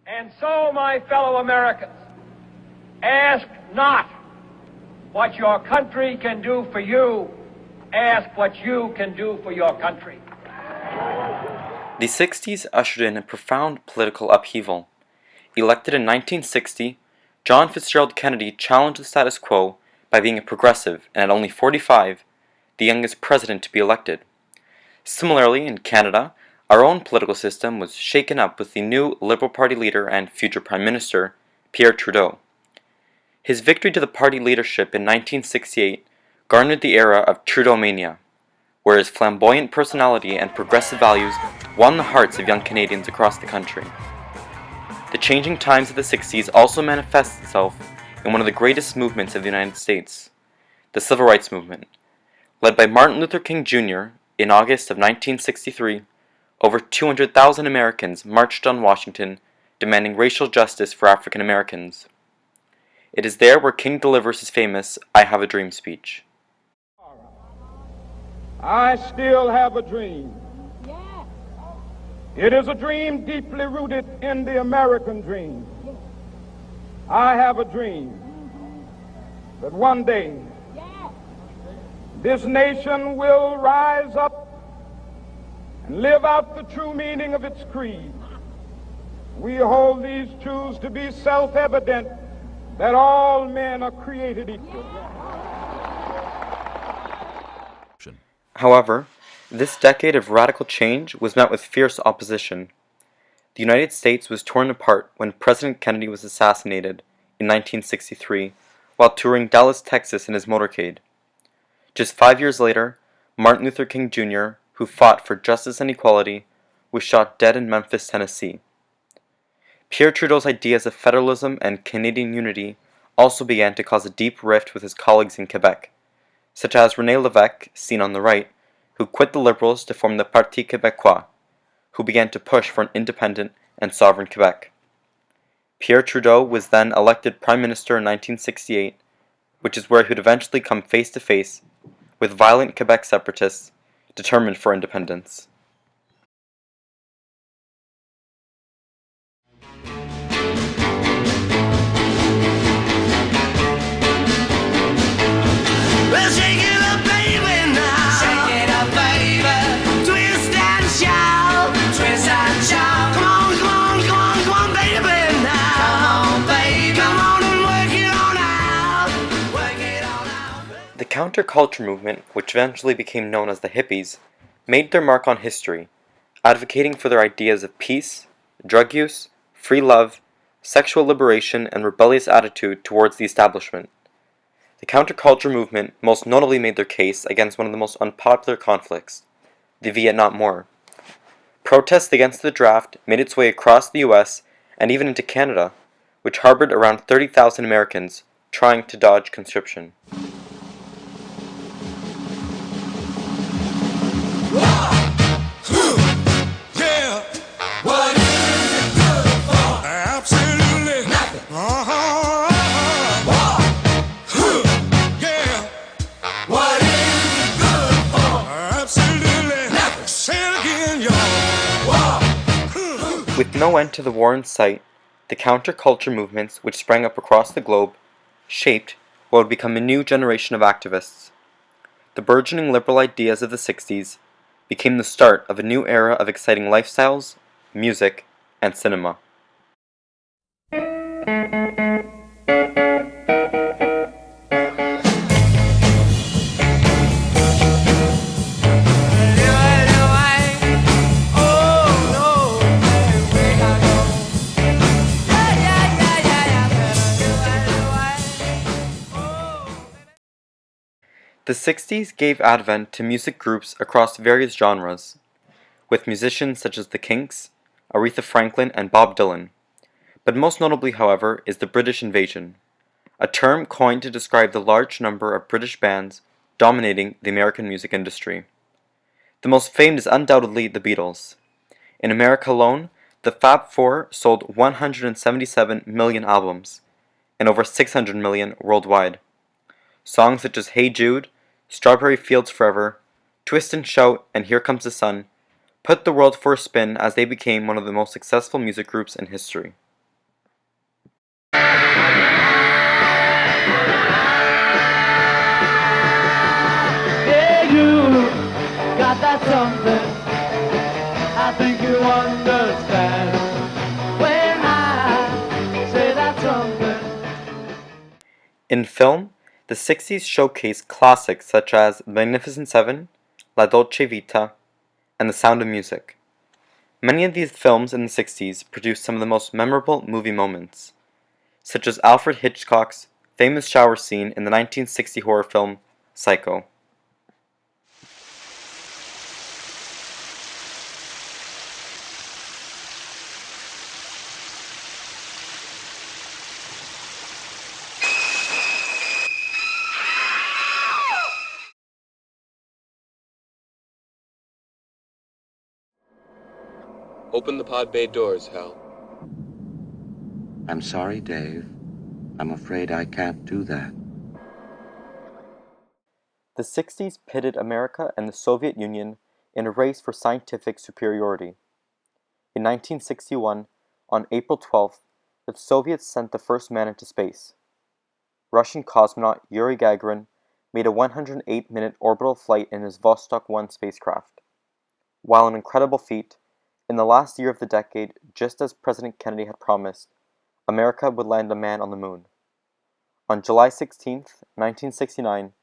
And so, my fellow Americans, ask not what your country can do for you, ask what you can do for your country. The 60s ushered in a profound political upheaval. Elected in 1960, John Fitzgerald Kennedy challenged the status quo by being a progressive and at only 45, the youngest president to be elected. Similarly, in Canada, our own political system was shaken up with the new Liberal Party leader and future Prime Minister, Pierre Trudeau. His victory to the party leadership in 1968 garnered the era of Trudeau-mania, where his flamboyant personality and progressive values won the hearts of young Canadians across the country. The changing times of the 60s also manifests itself in one of the greatest movements of the United States, the Civil Rights Movement. Led by Martin Luther King Jr. in August of 1963, over 200,000 Americans marched on Washington demanding racial justice for African Americans. It is there where King delivers his famous "I Have a Dream" speech. I still have a dream. It is a dream deeply rooted in the American dream. I have a dream that one day this nation will rise up and live out the true meaning of its creed. We hold these truths to be self-evident, that all men are created equal. However, this decade of radical change was met with fierce opposition. The United States was torn apart when President Kennedy was assassinated in 1963 while touring Dallas, Texas in his motorcade. Just 5 years later, Martin Luther King Jr., who fought for justice and equality, was shot dead in Memphis, Tennessee. Pierre Trudeau's ideas of federalism and Canadian unity also began to cause a deep rift with his colleagues in Quebec, such as René Lévesque, seen on the right, who quit the Liberals to form the Parti Québécois, who began to push for an independent and sovereign Quebec. Pierre Trudeau was then elected Prime Minister in 1968, which is where he would eventually come face to face with violent Quebec separatists determined for independence. The counterculture movement, which eventually became known as the hippies, made their mark on history, advocating for their ideas of peace, drug use, free love, sexual liberation, and rebellious attitude towards the establishment. The counterculture movement most notably made their case against one of the most unpopular conflicts, the Vietnam War. Protests against the draft made its way across the US and even into Canada, which harbored around 30,000 Americans trying to dodge conscription. With no end to the war in sight, the counterculture movements which sprang up across the globe shaped what would become a new generation of activists. The burgeoning liberal ideas of the 60s became the start of a new era of exciting lifestyles, music, and cinema. The 60s gave advent to music groups across various genres, with musicians such as the Kinks, Aretha Franklin, and Bob Dylan. But most notably, however, is the British invasion, a term coined to describe the large number of British bands dominating the American music industry. The most famed is undoubtedly the Beatles. In America alone, the Fab Four sold 177 million albums, and over 600 million worldwide. Songs such as Hey Jude, Strawberry Fields Forever, Twist and Shout, and Here Comes the Sun put the world for a spin as they became one of the most successful music groups in history. got that something, I think you understand when I say that something. In film, the 60s showcased classics such as Magnificent Seven, La Dolce Vita, and The Sound of Music. Many of these films in the 60s produced some of the most memorable movie moments, such as Alfred Hitchcock's famous shower scene in the 1960 horror film Psycho. Open the pod bay doors, Hal. I'm sorry, Dave. I'm afraid I can't do that. The 60s pitted America and the Soviet Union in a race for scientific superiority. In 1961, on April 12th, the Soviets sent the first man into space. Russian cosmonaut Yuri Gagarin made a 108-minute orbital flight in his Vostok 1 spacecraft. While an incredible feat, in the last year of the decade, just as President Kennedy had promised, America would land a man on the moon. On July 16, 1969,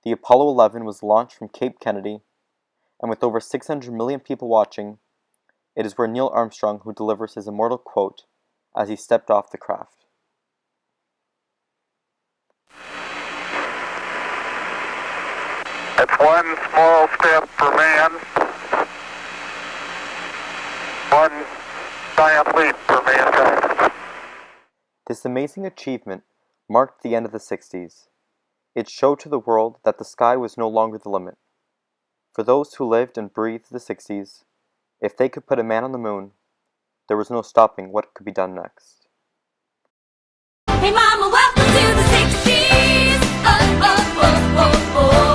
the Apollo 11 was launched from Cape Kennedy, and with over 600 million people watching, it is where Neil Armstrong who delivers his immortal quote as he stepped off the craft. It's one small step for man, one giant leap for mankind. This amazing achievement marked the end of the 60s. It showed to the world that the sky was no longer the limit. For those who lived and breathed the 60s, if they could put a man on the moon, there was no stopping what could be done next. Hey mama, welcome to the 60s. Oh, oh, oh, oh, oh.